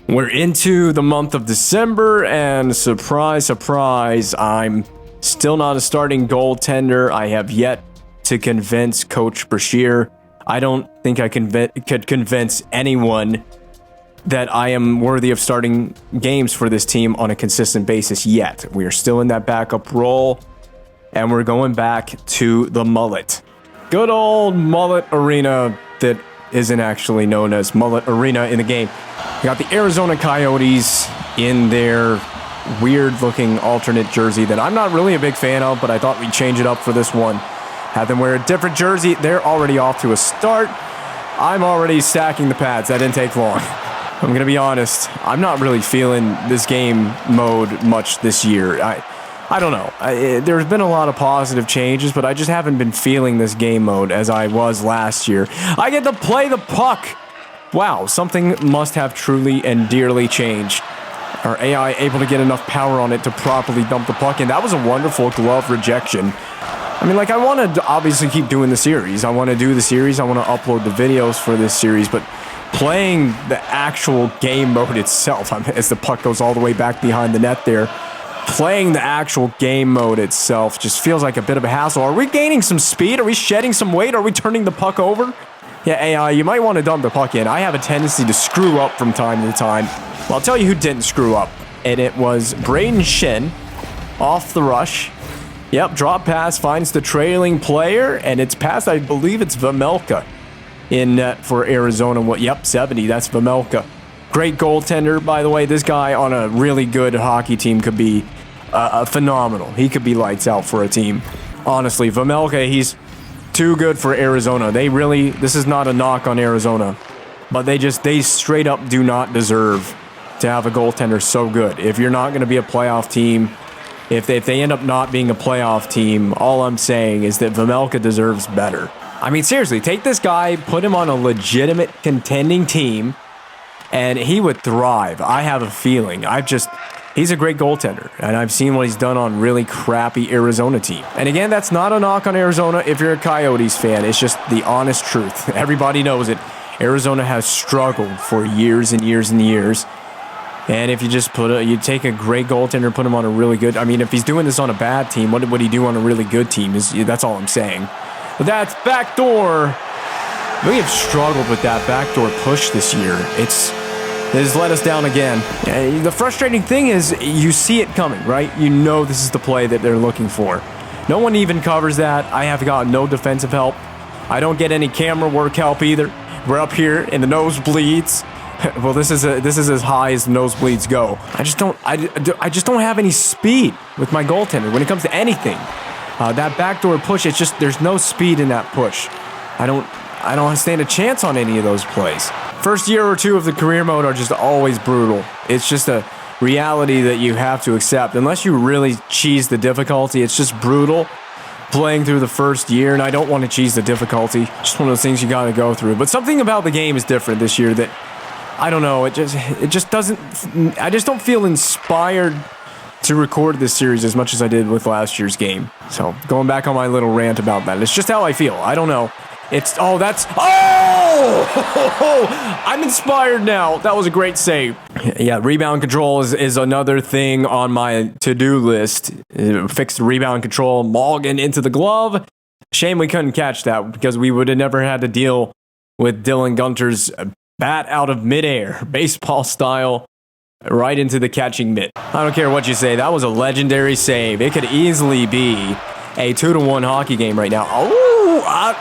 We're into the month of December, and surprise, surprise, I'm still not a starting goaltender. I have yet to convince Coach Brashear. I don't think I could convince anyone that I am worthy of starting games for this team on a consistent basis yet. We are still in that backup role, and we're going back to the mullet. Good old mullet arena that isn't actually known as mullet arena in the game. We got the Arizona Coyotes in their weird-looking alternate jersey that I'm not really a big fan of, but I thought we'd change it up for this one. Have them wear a different jersey. They're already off to a start. I'm already stacking the pads. That didn't take long. I'm going to be honest. I'm not really feeling this game mode much this year. I don't know. There's been a lot of positive changes, but I just haven't been feeling this game mode as I was last year. I get to play the puck. Wow, something must have truly and dearly changed. Our AI able to get enough power on it to properly dump the puck in? That was a wonderful glove rejection. I mean, like, I want to obviously keep doing the series. I want to do the series. I want to upload the videos for this series, but playing the actual game mode itself, as the puck goes all the way back behind the net there, playing the actual game mode itself just feels like a bit of a hassle. Are we gaining some speed? Are we shedding some weight? Are we turning the puck over? Yeah, AI, you might want to dump the puck in. I have a tendency to screw up from time to time. Well, I'll tell you who didn't screw up, and it was Braden Shen off the rush. Yep, drop pass finds the trailing player, and it's past, I believe it's Vejmelka in net for Arizona. Yep, 70, that's Vejmelka. Great goaltender, by the way. This guy on a really good hockey team could be phenomenal. He could be lights out for a team. Honestly, Vejmelka, he's too good for Arizona. This is not a knock on Arizona, but they straight up do not deserve to have a goaltender so good. If you're not going to be a playoff team, if they end up not being a playoff team, all I'm saying is that Vejmelka deserves better. I mean, seriously, take this guy, put him on a legitimate contending team, and he would thrive. I have a feeling. He's a great goaltender, and I've seen what he's done on really crappy Arizona team. And again, that's not a knock on Arizona if you're a Coyotes fan. It's just the honest truth. Everybody knows it. Arizona has struggled for years and years and years. And if you just you take a great goaltender, put him on a really good... I mean, if he's doing this on a bad team, what would he do on a really good team? That's all I'm saying. But that's backdoor. We have struggled with that backdoor push this year. It has let us down again. The frustrating thing is you see it coming, right? You know this is the play that they're looking for. No one even covers that. I have got no defensive help. I don't get any camera work help either. We're up here in the nosebleeds. Well, this is as high as the nosebleeds go. I just don't have any speed with my goaltender when it comes to anything. That backdoor push, it's just there's no speed in that push. I don't stand a chance on any of those plays. First year or two of the career mode are just always brutal. It's just a reality that you have to accept. Unless you really cheese the difficulty, it's just brutal playing through the first year, and I don't want to cheese the difficulty. Just one of those things you got to go through. But something about the game is different this year that I don't know. It just doesn't. I just don't feel inspired to record this series as much as I did with last year's game. So going back on my little rant about that, it's just how I feel. I don't know. I'm inspired now. That was a great save. Yeah, rebound control is another thing on my to-do list. Fix the rebound control. Mulligan into the glove. Shame we couldn't catch that because we would have never had to deal with Dylan Gunter's bat out of midair, baseball style, right into the catching mitt. I don't care what you say. That was a legendary save. It could easily be a 2-1 hockey game right now.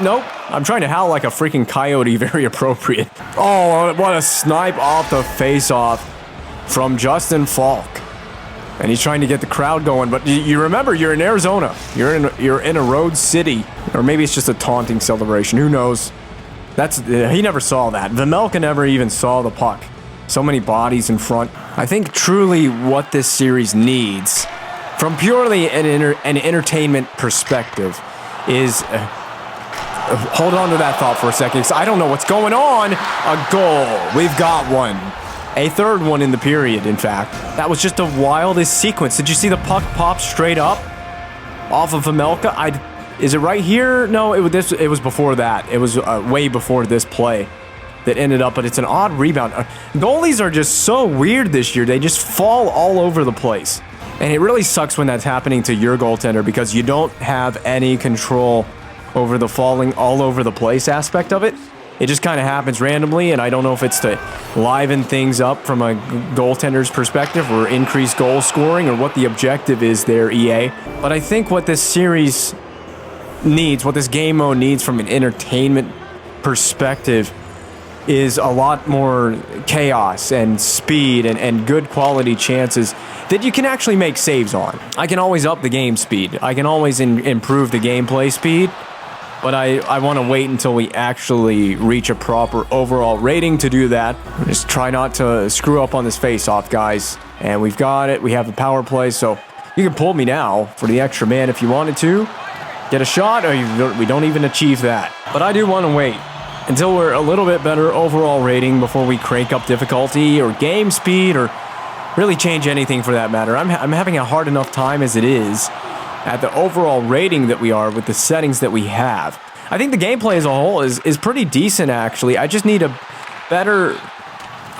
Nope. I'm trying to howl like a freaking coyote. Very appropriate. Oh, what a snipe off the face-off from Justin Falk. And he's trying to get the crowd going. But you remember, you're in Arizona. You're in a road city. Or maybe it's just a taunting celebration. Who knows? He never saw that. Vejmelka never even saw the puck. So many bodies in front. I think truly what this series needs, from purely an entertainment perspective, is... hold on to that thought for a second, because I don't know what's going on. A goal. We've got one. A third one in the period, in fact. That was just the wildest sequence. Did you see the puck pop straight up off of Vejmelka? Is it right here? No, it was before that. It was way before this play. that ended up, but it's an odd rebound. Goalies are just so weird this year. They just fall all over the place. And it really sucks when that's happening to your goaltender because you don't have any control over the falling all over the place aspect of it. It just kind of happens randomly, and I don't know if it's to liven things up from a goaltender's perspective or increase goal scoring or what the objective is there, EA. But I think what this series needs, what this game mode needs from an entertainment perspective is a lot more chaos and speed and good quality chances that you can actually make saves on. I can always up the game speed. I can always improve the gameplay speed. But I want to wait until we actually reach a proper overall rating to do that. Just try not to screw up on this face-off, guys. And we've got it. We have the power play, so you can pull me now for the extra man if you wanted to. Get a shot, or we don't even achieve that. But I do want to wait until we're a little bit better overall rating before we crank up difficulty or game speed or really change anything for that matter. I'm having a hard enough time as it is at the overall rating that we are with the settings that we have. I think the gameplay as a whole is pretty decent, actually. I just need a better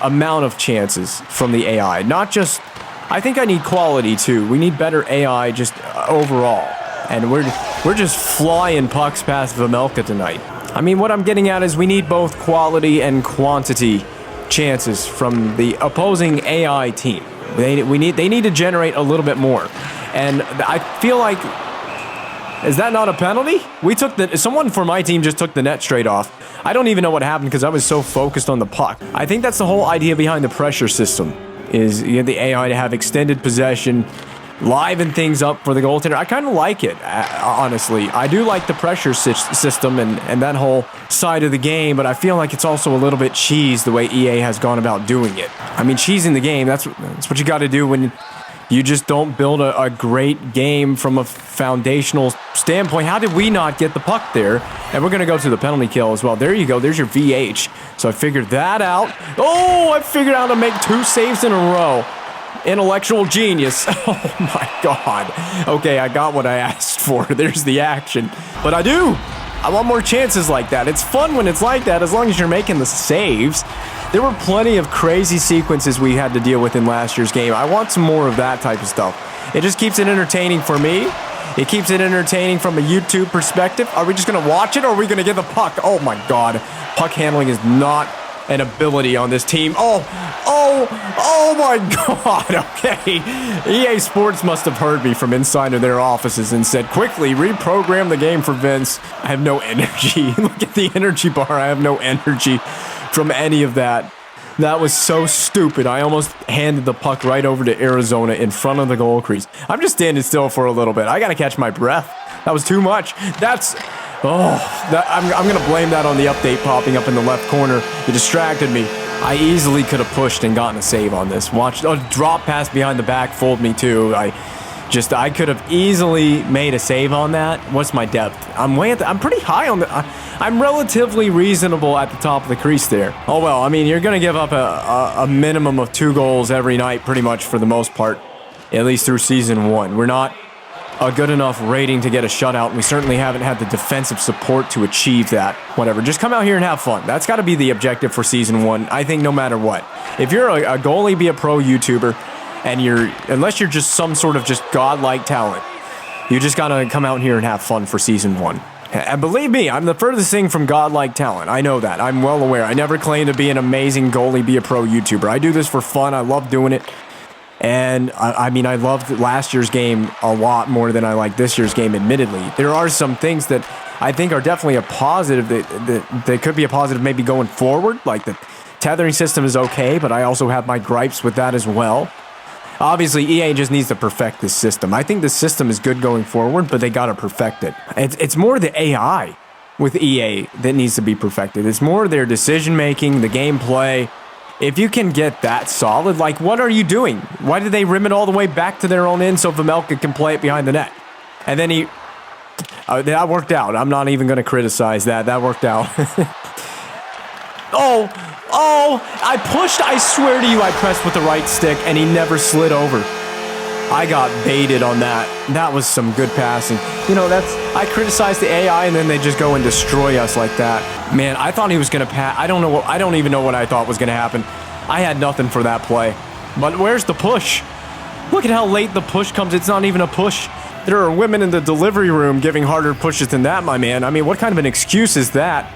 amount of chances from the AI. Not just... I think I need quality, too. We need better AI just overall. And we're just flying pucks past Vejmelka tonight. I mean, what I'm getting at is we need both quality and quantity chances from the opposing AI team. They need to generate a little bit more. And I feel like, is that not a penalty? Someone for my team just took the net straight off. I don't even know what happened because I was so focused on the puck. I think that's the whole idea behind the pressure system, is you have the AI to have extended possession, liven things up for the goaltender. I kind of like it, honestly. I do like the pressure system and that whole side of the game, but I feel like it's also a little bit cheese the way EA has gone about doing it. I mean, cheese in the game, that's what you got to do when you just don't build a great game from a foundational standpoint. How did we not get the puck there? And we're going to go to the penalty kill as well. There you go. There's your VH. So I figured that out. Oh, I figured out how to make 2 saves in a row. Intellectual genius. Oh my God. Okay, I got what I asked for. There's the action. But I do. I want more chances like that. It's fun when it's like that as long as you're making the saves. There were plenty of crazy sequences we had to deal with in last year's game. I want some more of that type of stuff. It just keeps it entertaining for me. It keeps it entertaining from a YouTube perspective. Are we just going to watch it or are we going to get the puck? Oh my God. Puck handling is not an ability on this team. Oh my God. Okay. EA Sports must have heard me from inside of their offices and said, quickly reprogram the game for Vince. I have no energy. Look at the energy bar. I have no energy from any of that. That was so stupid. I almost handed the puck right over to Arizona in front of the goal crease. I'm just standing still for a little bit. I got to catch my breath. That was too much. I'm going to blame that on the update popping up in the left corner. It distracted me. I easily could have pushed and gotten a save on this. Watch a drop pass behind the back fooled me too. I could have easily made a save on that. What's my depth? I'm pretty high on I'm relatively reasonable at the top of the crease there. Oh well, I mean, you're going to give up a minimum of 2 goals every night pretty much for the most part, at least through season 1. We're not a good enough rating to get a shutout, and we certainly haven't had the defensive support to achieve that. Whatever, just come out here and have fun. That's got to be the objective for season 1, I think, no matter what. If you're a goalie, be a pro YouTuber, and unless you're just some sort of just godlike talent, you just got to come out here and have fun for season 1. And believe me, I'm the furthest thing from godlike talent. I know that. I'm well aware. I never claimed to be an amazing goalie, be a pro YouTuber. I do this for fun. I love doing it. And I mean, I loved last year's game a lot more than I like this year's game, admittedly. There are some things that I think are definitely a positive that could be a positive maybe going forward. Like the tethering system is okay, but I also have my gripes with that as well. Obviously, EA just needs to perfect this system. I think the system is good going forward, but they got to perfect it. It's more the AI with EA that needs to be perfected. It's more their decision-making, the gameplay. If you can get that solid, like, what are you doing? Why did they rim it all the way back to their own end so Vejmelka can play it behind the net? And then that worked out. I'm not even going to criticize that. That worked out. I pushed. I swear to you, I pressed with the right stick, and he never slid over. I got baited on that. That was some good passing. I criticized the AI, and then they just go and destroy us like that. Man, I thought he was going to pass. I don't even know what I thought was going to happen. I had nothing for that play. But where's the push? Look at how late the push comes. It's not even a push. There are women in the delivery room giving harder pushes than that, my man. I mean, what kind of an excuse is that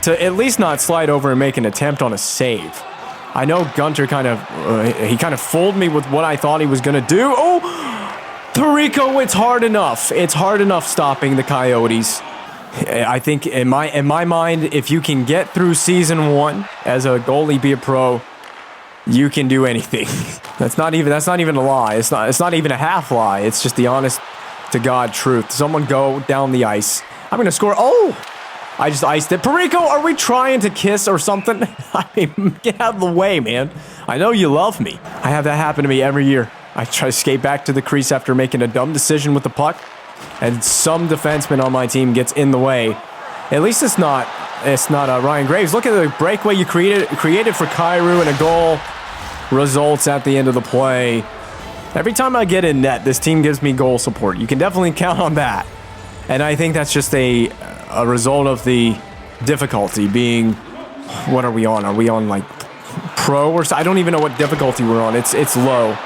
to at least not slide over and make an attempt on a save? I know Gunter kind of fooled me with what I thought he was going to do. Oh, Perico, it's hard enough. It's hard enough stopping the Coyotes. I think in my mind, if you can get through season 1 as a goalie, be a pro, you can do anything. That's not even a lie. It's not even a half lie. It's just the honest to God truth. Someone go down the ice. I'm going to score. Oh, I just iced it. Perico, are we trying to kiss or something? I mean, get out of the way, man. I know you love me. I have that happen to me every year. I try to skate back to the crease after making a dumb decision with the puck, and some defenseman on my team gets in the way. At least it's not Ryan Graves. Look at the breakaway you created for Kyrou, and a goal results at the end of the play. Every time I get in net, this team gives me goal support. You can definitely count on that. And I think that's just a result of the difficulty being, what are we on? Are we on like pro or so? I don't even know what difficulty we're on. It's low.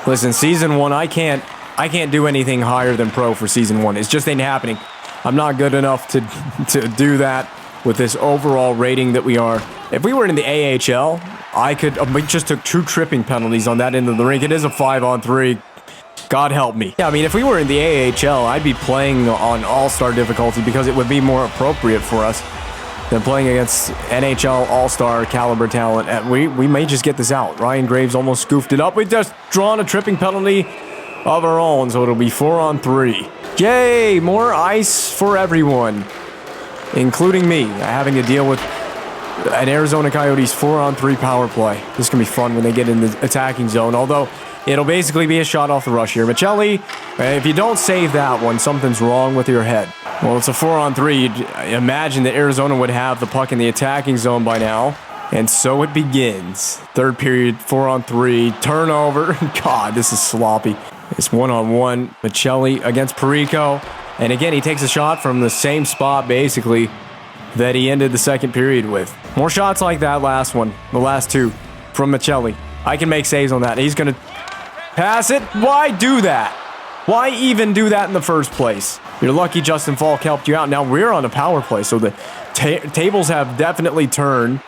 Listen, season 1, I can't do anything higher than pro for season 1. It just ain't happening. I'm not good enough to do that with this overall rating that we are. If we were in the AHL, we just took 2 tripping penalties on that end of the rink. It is a 5-on-3. God help me. Yeah, I mean, if we were in the AHL, I'd be playing on all-star difficulty because it would be more appropriate for us than playing against NHL all-star caliber talent. And we may just get this out. Ryan Graves almost scoofed it up. We've just drawn a tripping penalty of our own, so it'll be 4-on-3. Yay, more ice for everyone, including me, having to deal with an Arizona Coyotes 4-on-3 power play. This can be fun when they get in the attacking zone, although it'll basically be a shot off the rush here. Michelli, if you don't save that one, something's wrong with your head. Well, it's a 4-on-3. You'd imagine that Arizona would have the puck in the attacking zone by now. And so it begins. Third period, 4-on-3, turnover. God, this is sloppy. It's 1-on-1. Michelli against Perico. And again, he takes a shot from the same spot, basically, that he ended the second period with. More shots like that last one, the last 2 from Michelli. I can make saves on that. He's going to pass it. Why do that? Why even do that in the first place? You're lucky Justin Falk helped you out. Now we're on a power play, so the tables have definitely turned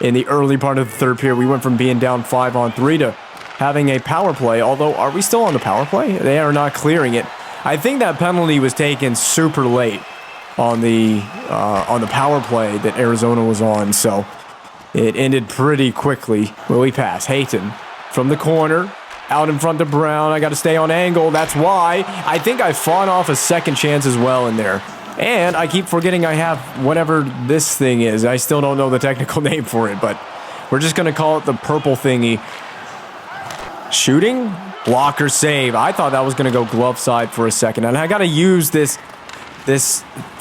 in the early part of the third period. We went from being down 5-on-3 to having a power play, although are we still on the power play? They are not clearing it. I think that penalty was taken super late on the power play that Arizona was on, so it ended pretty quickly. Will we pass? Hayton from the corner, out in front of Brown. I got to stay on angle. That's why. I think I fought off a second chance as well in there. And I keep forgetting I have whatever this thing is. I still don't know the technical name for it, but we're just going to call it the purple thingy. Shooting? Blocker save. I thought that was going to go glove side for a second. And I got to use this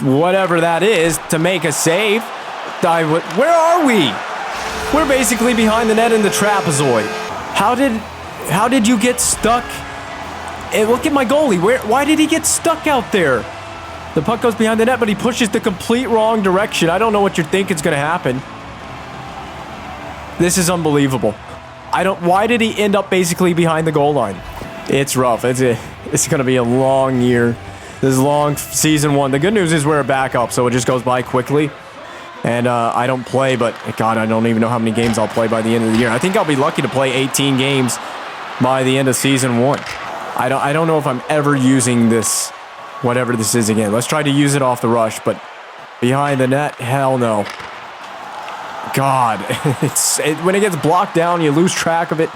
whatever that is to make a save. Where are we? We're basically behind the net in the trapezoid. How did you get stuck? Hey, look at my goalie. Why did he get stuck out there? The puck goes behind the net, but he pushes the complete wrong direction. I don't know what you think is going to happen. This is unbelievable. Why did he end up basically behind the goal line? It's rough. It's going to be a long year. This is long season 1. The good news is we're a backup, so it just goes by quickly. And I don't play, but God, I don't even know how many games I'll play by the end of the year. I think I'll be lucky to play 18 games by the end of season 1. I don't know if I'm ever using this, whatever this is again. Let's try to use it off the rush, but behind the net, hell no. God, when it gets blocked down, you lose track of it.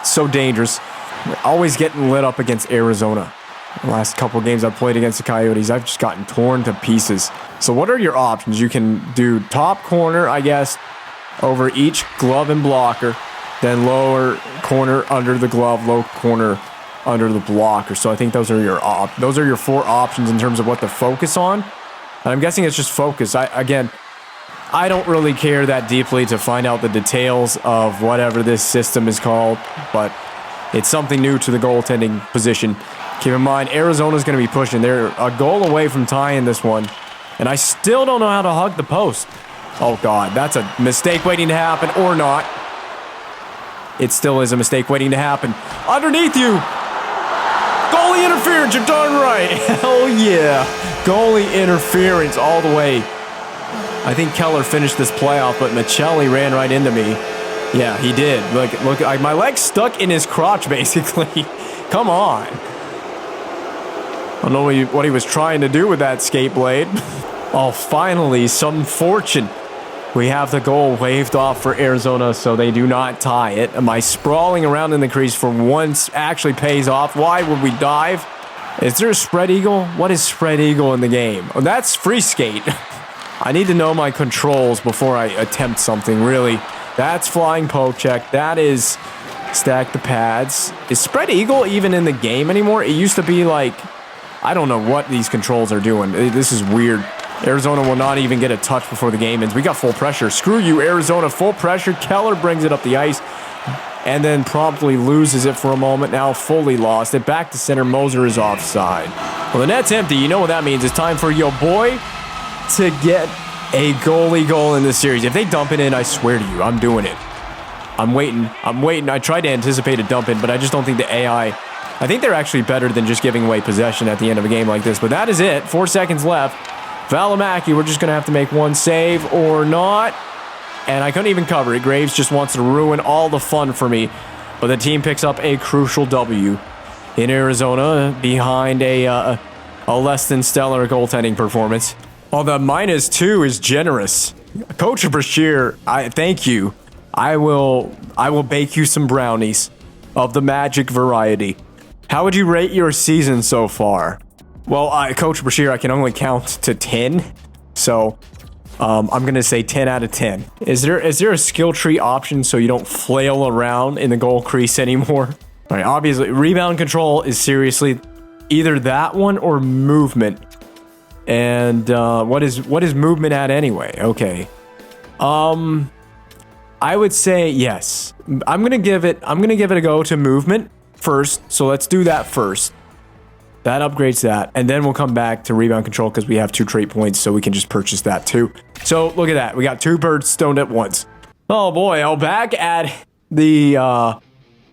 It's so dangerous. We're always getting lit up against Arizona. The last couple of games I've played against the Coyotes, I've just gotten torn to pieces. So what are your options? You can do top corner, I guess, over each glove and blocker, then lower corner under the glove, low corner under the blocker. So I think those are your 4 options in terms of what to focus on. And I'm guessing it's just focus. I don't really care that deeply to find out the details of whatever this system is called, but It's something new to the goaltending position. Keep in mind, Arizona's going to be pushing. They're a goal away from tying this one. And I still don't know how to hug the post. Oh, God, that's a mistake waiting to happen, or not. It still is a mistake waiting to happen. Underneath you! Goalie interference, you're darn right. Hell yeah. Goalie interference all the way. I think Keller finished this playoff, but Michelli ran right into me. Yeah, he did. Look, my leg stuck in his crotch, basically. Come on. I don't know what he was trying to do with that skate blade. Oh, finally, some fortune. We have the goal waved off for Arizona, so they do not tie it. My sprawling around in the crease for once actually pays off. Why would we dive? Is there a spread eagle? What is spread eagle in the game? Oh, that's free skate. I need to know my controls before I attempt something, really. That's flying poke check. That is stack the pads. Is spread eagle even in the game anymore? It used to be like, I don't know what these controls are doing. This is weird. Arizona will not even get a touch before the game ends. We got full pressure. Screw you, Arizona. Full pressure. Keller brings it up the ice and then promptly loses it for a moment. Now fully lost it. Back to center. Moser is offside. Well, the net's empty. You know what that means. It's time for your boy to get a goalie goal in this series. If they dump it in, I swear to you, I'm doing it. I'm waiting. I tried to anticipate a dump in, but I just don't think the AI... I think they're actually better than just giving away possession at the end of a game like this. But that is it. 4 seconds left. Valimaki, we're just going to have to make one save or not. And I couldn't even cover it. Graves just wants to ruin all the fun for me. But the team picks up a crucial W in Arizona behind a less than stellar goaltending performance. Well, the -2 is generous. Coach Brashear, I thank you. I will bake you some brownies of the magic variety. How would you rate your season so far? Well, Coach Brashear, I can only count to 10, so I'm going to say 10 out of 10. Is there a skill tree option so you don't flail around in the goal crease anymore? All right, obviously, rebound control is seriously either that one or movement. And what is movement at anyway? Okay. I would say yes. I'm going to give it a go to movement first. So let's do that first. That upgrades that, and then we'll come back to rebound control because we have 2 trait points, so we can just purchase that too. So look at that. We got 2 birds stoned at once. Oh boy, back at the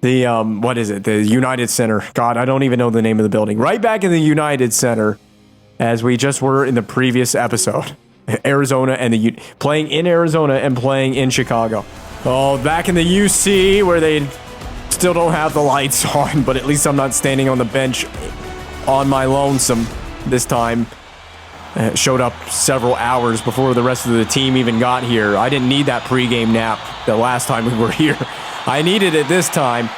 what is it? The United Center. God, I don't even know the name of the building. Right back in the United Center, as we just were in the previous episode. Arizona and playing in Arizona and playing in Chicago. Oh, back in the UC where they still don't have the lights on, but at least I'm not standing on the bench on my lonesome this time. Showed up several hours before the rest of the team even got here. I didn't need that pregame nap the last time we were here. I needed it this time,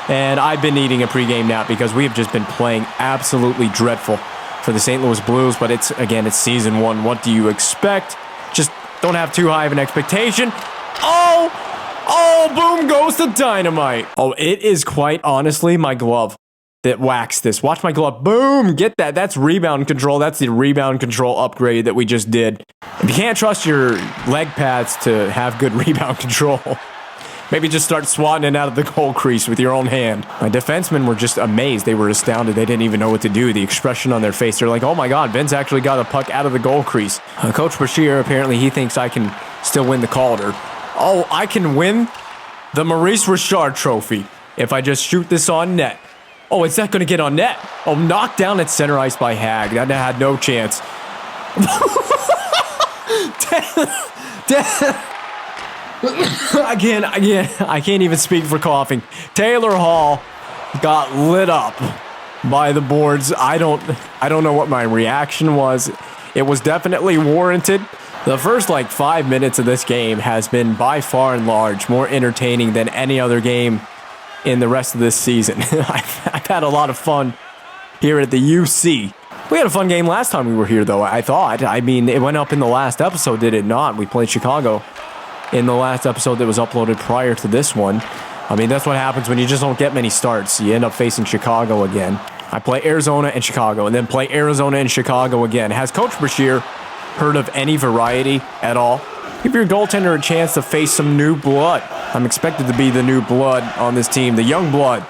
and I've been needing a pregame nap because we have just been playing absolutely dreadful for the St. Louis Blues, but it's season 1. What do you expect? Just don't have too high of an expectation. Oh, boom goes the dynamite. Oh, it is quite honestly my glove that waxed this. Watch my glove. Boom, get that. That's rebound control. That's the rebound control upgrade that we just did. If you can't trust your leg pads to have good rebound control, maybe just start swatting it out of the goal crease with your own hand. My defensemen were just amazed. They were astounded. They didn't even know what to do. The expression on their face, they're like, oh my God, Vince actually got a puck out of the goal crease. Coach Brashear, apparently he thinks I can still win the Calder. Oh, I can win the Maurice Richard trophy if I just shoot this on net. Oh, is that going to get on net? Oh, knocked down at center ice by Hag. That had no chance. I can't even speak for coughing. Taylor Hall got lit up by the boards. I don't know what my reaction was. It was definitely warranted. The first 5 minutes of this game has been by far and large more entertaining than any other game in the rest of this season. I've had a lot of fun here at the UC. We had a fun game last time we were here, though, I thought. I mean, it went up in the last episode, did it not? We played Chicago in the last episode that was uploaded prior to this one. I mean, that's what happens when you just don't get many starts. You end up facing Chicago again. I play Arizona and Chicago, and then play Arizona and Chicago again. Has Coach Brashear heard of any variety at all? Give your goaltender a chance to face some new blood. I'm expected to be the new blood on this team, the young blood.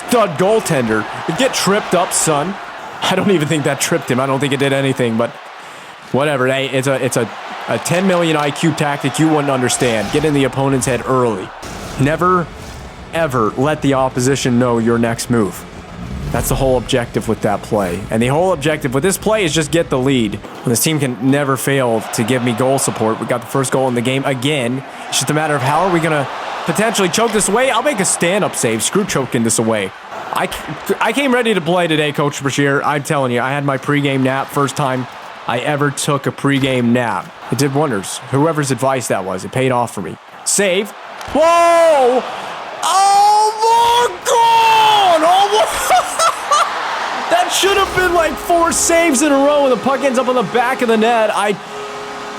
stud goaltender. Get tripped up, son. I don't even think that tripped him. I don't think it did anything, but whatever. Hey, it's a 10 million IQ tactic you wouldn't understand. Get in the opponent's head early. Never, ever let the opposition know your next move. That's the whole objective with that play. And the whole objective with this play is just get the lead. And this team can never fail to give me goal support. We got the first goal in the game again. It's just a matter of how are we going to potentially choke this away. I'll make a stand-up save. Screw choking this away. I came ready to play today, Coach Brashear. I'm telling you, I had my pregame nap. First time I ever took a pregame nap. It did wonders. Whoever's advice that was, it paid off for me. Save. Whoa! Oh my God! Oh my... That should have been like 4 saves in a row, and the puck ends up on the back of the net.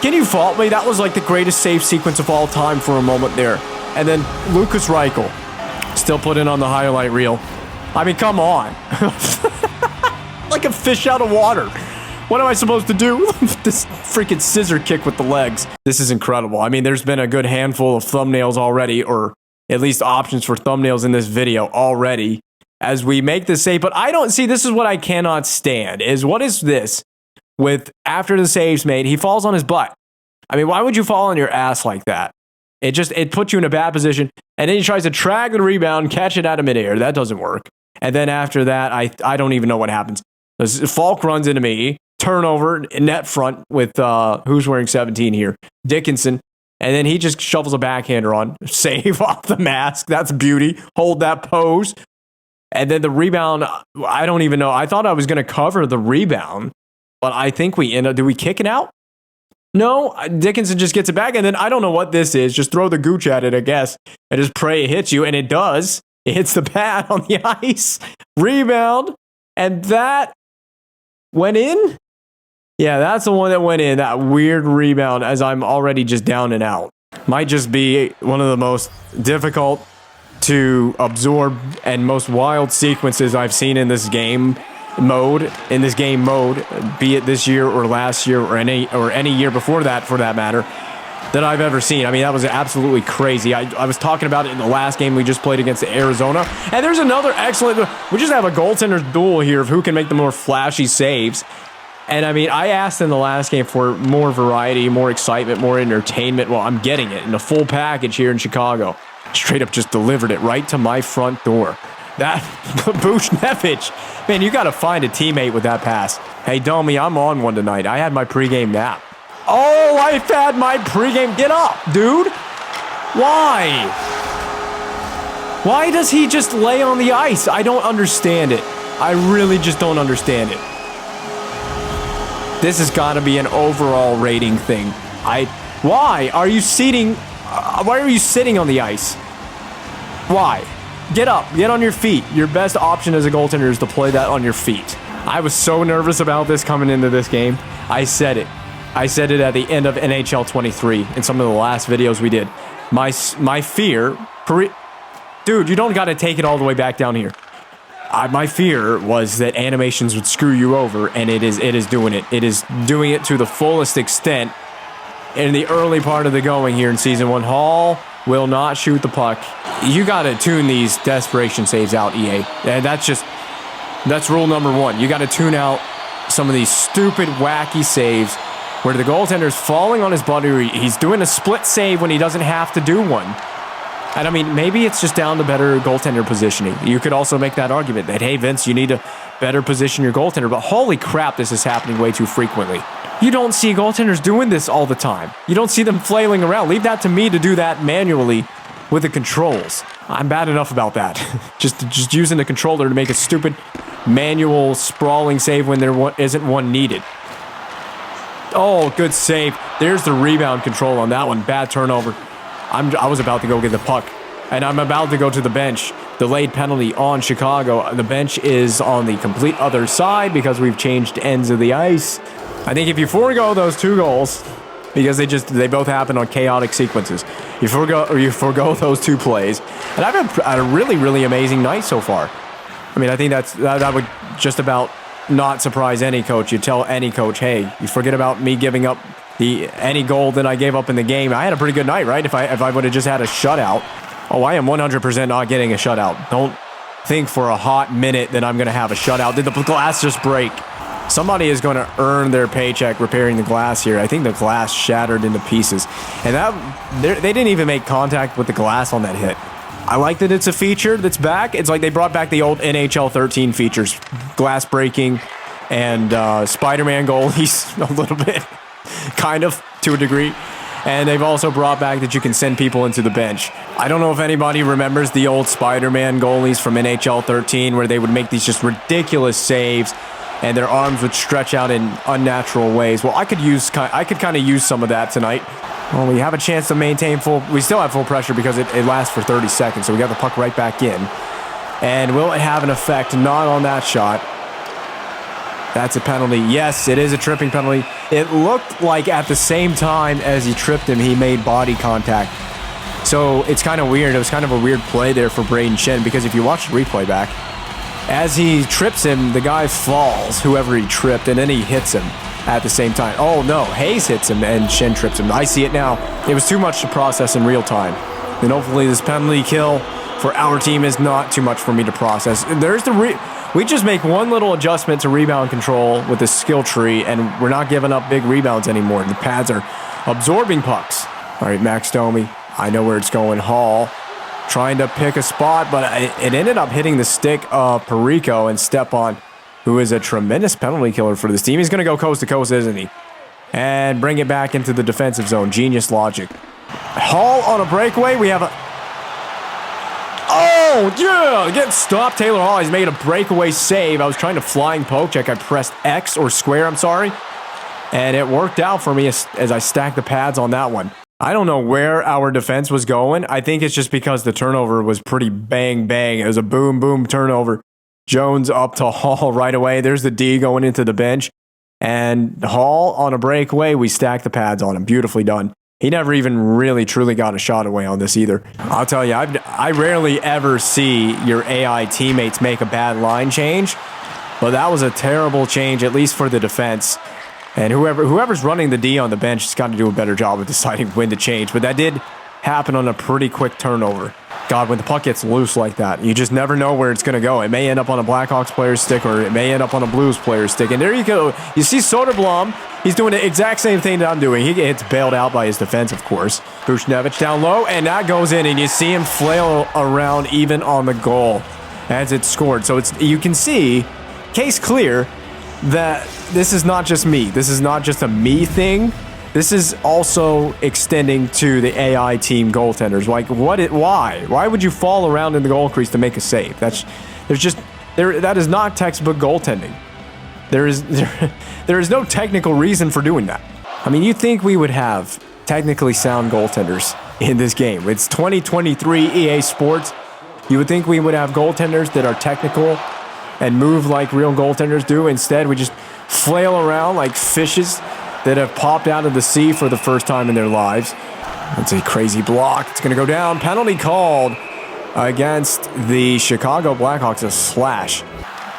Can you fault me? That was like the greatest save sequence of all time for a moment there. And then Lucas Reichel still put in on the highlight reel. I mean, come on. Like a fish out of water. What am I supposed to do? This freaking scissor kick with the legs. This is incredible. I mean, there's been a good handful of thumbnails already, or at least options for thumbnails in this video already as we make this save. But I don't see, this is what I cannot stand, is what is this with after the save's made, he falls on his butt. I mean, why would you fall on your ass like that? It puts you in a bad position, and then he tries to drag the rebound, catch it out of midair. That doesn't work. And then after that, I don't even know what happens. Falk runs into me, turnover, net front with, who's wearing 17 here? Dickinson. And then he just shovels a backhander on. Save off the mask. That's beauty. Hold that pose. And then the rebound, I don't even know. I thought I was going to cover the rebound, but I think we end up, did we kick it out? No, Dickinson just gets it back, and then I don't know what this is. Just throw the gooch at it, I guess, and just pray it hits you, and it does. It hits the pad on the ice. Rebound, and that went in? Yeah, that's the one that went in, that weird rebound, as I'm already just down and out. Might just be one of the most difficult to absorb and most wild sequences I've seen in this game mode, be it this year or last year or any year before that, for that matter, that I've ever seen. I mean, that was absolutely crazy. I was talking about it in the last game we just played against Arizona, and there's another excellent, we just have a goaltender's duel here of who can make the more flashy saves. And I mean, I asked in the last game for more variety, more excitement, more entertainment. Well, I'm getting it in the full package here in Chicago. Straight up just delivered it right to my front door. That Bushnevich, man, you got to find a teammate with that pass. Hey, Domi, I'm on one tonight. I had my pregame nap. Oh, I've had my pregame. Get up, dude. Why? Why does he just lay on the ice? I don't understand it. I really just don't understand it. This has got to be an overall rating thing. Why are you seating? Why are you sitting on the ice? Why? Get up. Get on your feet. Your best option as a goaltender is to play that on your feet. I was so nervous about this coming into this game. I said it. I said it at the end of NHL 23 in some of the last videos we did. My fear... Dude, you don't got to take it all the way back down here. My fear was that animations would screw you over, and it is doing it. It is doing it to the fullest extent in the early part of the going here in Season 1. Hall will not shoot the puck. You got to tune these desperation saves out, EA. And that's rule number 1. You got to tune out some of these stupid, wacky saves where the goaltender's falling on his butt, or he's doing a split save when he doesn't have to do one. And I mean, maybe it's just down to better goaltender positioning. You could also make that argument that, hey, Vince, you need to better position your goaltender. But holy crap, this is happening way too frequently. You don't see goaltenders doing this all the time. You don't see them flailing around. Leave that to me to do that manually with the controls. I'm bad enough about that. just using the controller to make a stupid manual sprawling save when there isn't one needed. Oh, good save. There's the rebound control on that one. Bad turnover. I was about to go get the puck, and I'm about to go to the bench. Delayed penalty on Chicago. The bench is on the complete other side because we've changed ends of the ice. I think if you forego those 2 goals, because they both happen on chaotic sequences, you forego those 2 plays, and I've had a really, really amazing night so far. I mean, I think that would just about not surprise any coach. You tell any coach, hey, you forget about me giving up any goal that I gave up in the game. I had a pretty good night, right? If I would have just had a shutout. Oh, I am 100% not getting a shutout. think for a hot minute that I'm going to have a shutout. Did the glass just break? Somebody is going to earn their paycheck repairing the glass here. I think the glass shattered into pieces. And they didn't even make contact with the glass on that hit. I like that it's a feature that's back. It's like they brought back the old NHL 13 features. Glass breaking and Spider-Man goalies a little bit. Kind of, to a degree. And they've also brought back that you can send people into the bench. I don't know if anybody remembers the old Spider-Man goalies from NHL 13 where they would make these just ridiculous saves and their arms would stretch out in unnatural ways. Well, I could kind of use some of that tonight. Well, we have a chance to maintain we still have full pressure because it lasts for 30 seconds, so we got the puck right back in. And will it have an effect? Not on that shot. That's a penalty. Yes, it is a tripping penalty. It looked like at the same time as he tripped him, he made body contact. So it's kind of weird. It was kind of a weird play there for Braden Shen because if you watch the replay back, as he trips him, the guy falls, whoever he tripped, and then he hits him at the same time. Oh, no. Hayes hits him, and Shen trips him. I see it now. It was too much to process in real time. And hopefully this penalty kill for our team is not too much for me to process. We just make one little adjustment to rebound control with the skill tree, and we're not giving up big rebounds anymore. The pads are absorbing pucks. All right, Max Domi. I know where it's going. Hall. Trying to pick a spot, but it ended up hitting the stick of Perico and Stepan, who is a tremendous penalty killer for this team. He's going to go coast to coast, isn't he? And bring it back into the defensive zone. Genius logic. Hall on a breakaway. We have a... Oh, yeah! Get stopped. Taylor Hall. He's made a breakaway save. I was trying to flying poke check. I pressed X or square, I'm sorry. And it worked out for me as I stacked the pads on that one. I don't know where our defense was going. I think it's just because the turnover was pretty bang, bang. It was a boom, boom turnover. Jones up to Hall right away. There's the D going into the bench. And Hall on a breakaway, we stacked the pads on him. Beautifully done. He never even really, truly got a shot away on this either. I'll tell you, I rarely ever see your AI teammates make a bad line change. But that was a terrible change, at least for the defense. And whoever's running the D on the bench has got to do a better job of deciding when to change. But that did happen on a pretty quick turnover. God, when the puck gets loose like that, you just never know where it's going to go. It may end up on a Blackhawks player's stick or it may end up on a Blues player's stick. And there you go. You see Soderblom. He's doing the exact same thing that I'm doing. He gets bailed out by his defense, of course. Buchnevich down low, and that goes in. And you see him flail around even on the goal as it's scored. So you can see, case clear, that this is not just me. This is not just a me thing. This is also extending to the AI team goaltenders. Like, why? Why would you fall around in the goal crease to make a save? That is not textbook goaltending. There is no technical reason for doing that. I mean, you'd think we would have technically sound goaltenders in this game. It's 2023 EA Sports. You would think we would have goaltenders that are technical and move like real goaltenders do. Instead, we just flail around like fishes that have popped out of the sea for the first time in their lives. That's a crazy block. It's going to go down. Penalty called against the Chicago Blackhawks, a slash.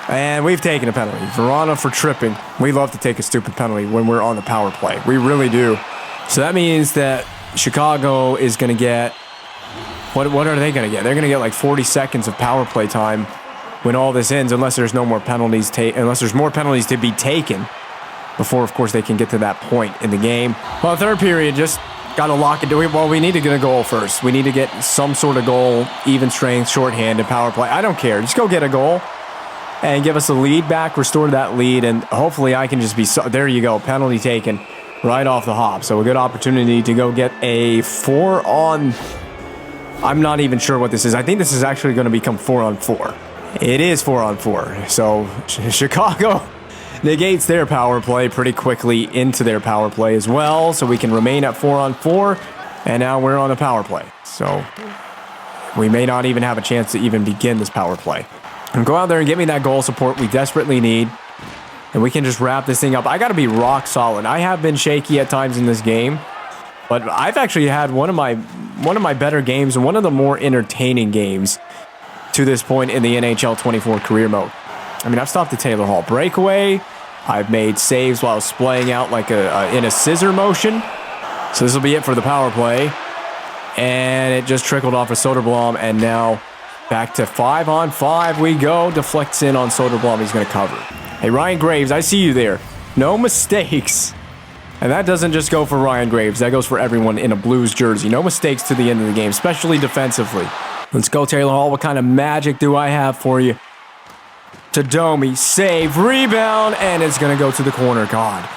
And we've taken a penalty. Verona for tripping. We love to take a stupid penalty when we're on the power play. We really do. So that means that Chicago is going to get... What are they going to get? They're going to get like 40 seconds of power play time when all this ends, unless there's no more penalties, unless there's more penalties to be taken before, of course, they can get to that point in the game. Well, third period, just got to lock it. Well, we need to get a goal first. We need to get some sort of goal, even strength, shorthanded, power play. I don't care. Just go get a goal and give us a lead back, restore that lead, and hopefully I can just be... There you go, penalty taken right off the hop. So a good opportunity to go get a 4-on... I'm not even sure what this is. I think this is actually going to become 4-on-4. It is 4-on-4. So Chicago negates their power play pretty quickly into their power play as well. So we can remain at 4-on-4. And now we're on the power play. So we may not even have a chance to even begin this power play. And go out there and get me that goal support we desperately need. And we can just wrap this thing up. I got to be rock solid. I have been shaky at times in this game. But I've actually had one of my better games and one of the more entertaining games to this point in the NHL 24 career mode. I mean, I've stopped the Taylor Hall breakaway. I've made saves while splaying out like in a scissor motion. So this will be it for the power play. And it just trickled off of Soderblom, and now Back to 5-on-5 we go. Deflects in on Soderblom. He's going to cover. Hey, Ryan Graves, I see you there. No mistakes. And that doesn't just go for Ryan Graves. That goes for everyone in a Blues jersey. No mistakes to the end of the game, especially defensively. Let's go, Taylor Hall. What kind of magic do I have for you? To Domi. Save. Rebound. And it's going to go to the corner. God.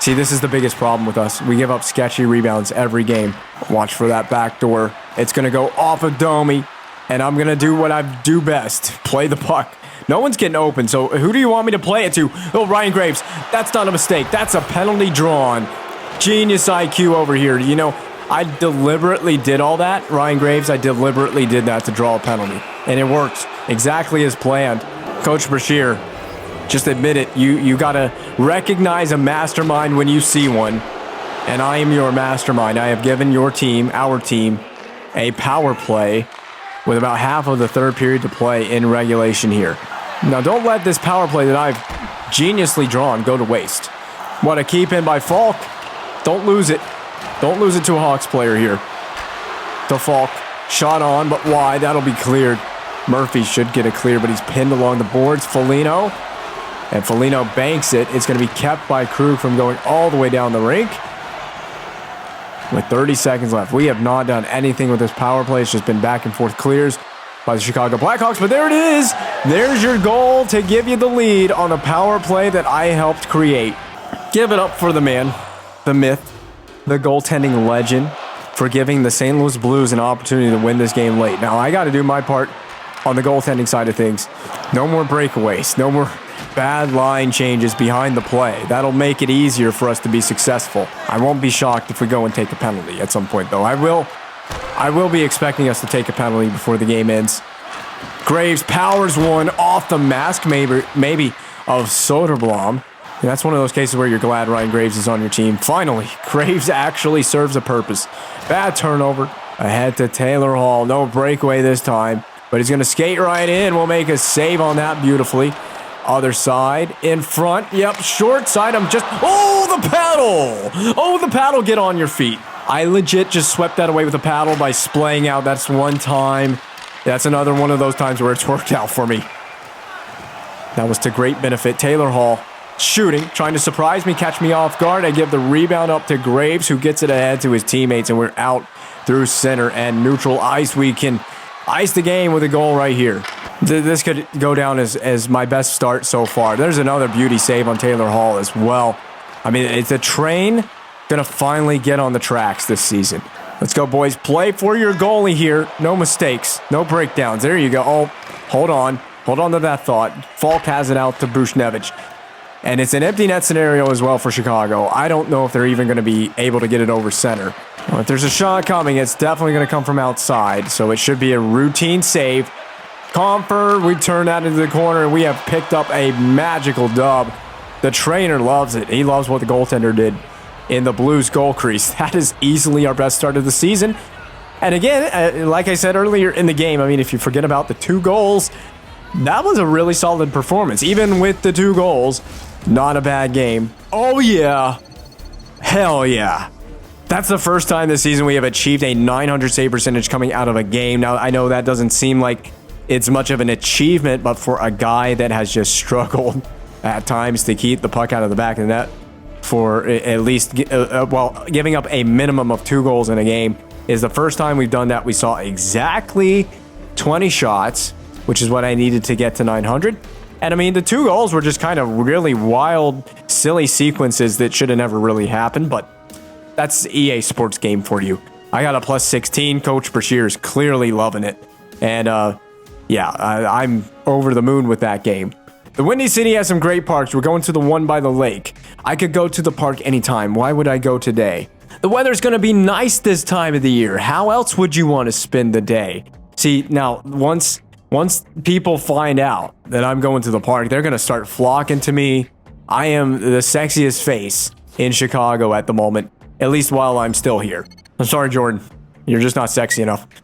See, this is the biggest problem with us. We give up sketchy rebounds every game. Watch for that back door. It's going to go off of Domi. And I'm going to do what I do best. Play the puck. No one's getting open, so who do you want me to play it to? Oh, Ryan Graves. That's not a mistake. That's a penalty drawn. Genius IQ over here. You know, I deliberately did all that. Ryan Graves, I deliberately did that to draw a penalty. And it worked exactly as planned. Coach Brashear, just admit it. You got to recognize a mastermind when you see one. And I am your mastermind. I have given your team, our team, a power play with about half of the third period to play in regulation here. Now, don't let this power play that I've geniusly drawn go to waste. What a keep in by Falk. Don't lose it. Don't lose it to a Hawks player here. To Falk. Shot on, but wide. That'll be cleared. Murphy should get it clear, but he's pinned along the boards. Foligno. And Foligno banks it. It's going to be kept by Krug from going all the way down the rink. With 30 seconds left. We have not done anything with this power play. It's just been back and forth clears by the Chicago Blackhawks, but there it is. There's your goal to give you the lead on a power play that I helped create. Give it up for the man, the myth, the goaltending legend for giving the St. Louis Blues an opportunity to win this game late. Now, I got to do my part on the goaltending side of things. No more breakaways, no more bad line changes behind the play. That'll make it easier for us to be successful. I won't be shocked if we go and take a penalty at some point, though. I will be expecting us to take a penalty before the game ends. Graves powers one off the mask, maybe of Soderblom. And that's one of those cases where you're glad Ryan Graves is on your team. Finally, Graves actually serves a purpose. Bad turnover. Ahead to Taylor Hall. No breakaway this time, but he's going to skate right in. We'll make a save on that beautifully. Other side, in front. Yep, short side. Oh, the paddle. Oh, the paddle. Get on your feet. I legit just swept that away with a paddle by splaying out. That's one time. That's another one of those times where it's worked out for me. That was to great benefit. Taylor Hall shooting, trying to surprise me, catch me off guard. I give the rebound up to Graves, who gets it ahead to his teammates, and we're out through center and neutral ice. We can ice the game with a goal right here. This could go down as my best start so far. There's another beauty save on Taylor Hall as well. I mean, it's a train going to finally get on the tracks this season. Let's go, boys. Play for your goalie here. No mistakes. No breakdowns. There you go. Oh, hold on. Hold on to that thought. Falk has it out to Bushnevich. And it's an empty net scenario as well for Chicago. I don't know if they're even going to be able to get it over center. Well, if there's a shot coming, it's definitely going to come from outside. So it should be a routine save. Comfort, we turn that into the corner, and we have picked up a magical dub. The trainer loves it. He loves what the goaltender did in the Blues goal crease. That is easily our best start of the season. And again, like I said earlier in the game, I mean, if you forget about the 2 goals, that was a really solid performance. Even with the 2 goals, not a bad game. Oh, yeah. Hell yeah. That's the first time this season we have achieved a .900 save percentage coming out of a game. Now, I know that doesn't seem like it's much of an achievement, but for a guy that has just struggled at times to keep the puck out of the back of the net for at least, giving up a minimum of 2 goals in a game is the first time we've done that. We saw exactly 20 shots, which is what I needed to get to 900. And I mean, the 2 goals were just kind of really wild, silly sequences that should have never really happened, but that's EA Sports game for you. I got a plus 16. Coach Brashear is clearly loving it. And I'm over the moon with that game. The Windy City has some great parks. We're going to the one by the lake. I could go to the park anytime. Why would I go today? The weather's going to be nice this time of the year. How else would you want to spend the day? See, now, once people find out that I'm going to the park, they're going to start flocking to me. I am the sexiest face in Chicago at the moment, at least while I'm still here. I'm sorry, Jordan. You're just not sexy enough.